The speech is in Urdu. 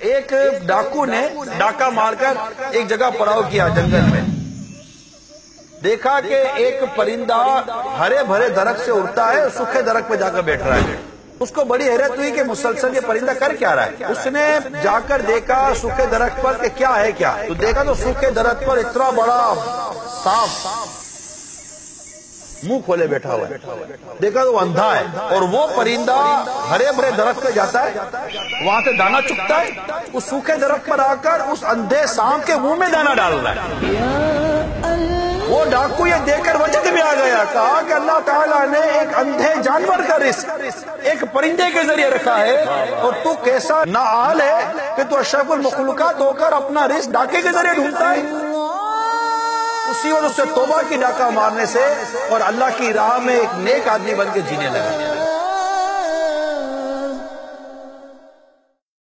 ایک ڈاکو نے ڈاکہ مار کر ایک جگہ پڑاؤ کیا جنگل میں. دیکھا کہ ایک پرندہ ہرے بھرے درخت سے اڑتا ہے اور سوکھے درخت پہ جا کر بیٹھ رہا ہے. اس کو بڑی حیرت ہوئی کہ مسلسل یہ پرندہ کر کیا رہا ہے. اس نے جا کر دیکھا سوکھے درخت پر کہ کیا ہے کیا. تو دیکھا تو سوکھے درخت پر اتنا بڑا سانپ منہ کھولے بیٹھا ہوا ہے. دیکھا تو وہ اندھا ہے اور وہ پرندہ ہرے بھرے درخت پہ جاتا ہے, وہاں سے دانا چکتا ہے, اس سوکھے درخت پر آ کر اس اندھے سانپ کے منہ میں دانا ڈال رہا ہے. وہ ڈاکو یہ دیکھ کر وجد میں آ گیا, کہا کہ اللہ تعالیٰ نے ایک اندھے جانور کا رزق ایک پرندے کے ذریعے رکھا ہے, اور تو کیسا نااہل ہے کہ تو اشرف المخلوقات ہو کر اپنا رزق ڈاکے کے ذریعے ڈھونڈتا ہے. اسی وجہ سے توبہ کی ڈاکہ مارنے سے اور اللہ کی راہ میں ایک نیک آدمی بن کے جینے لگا.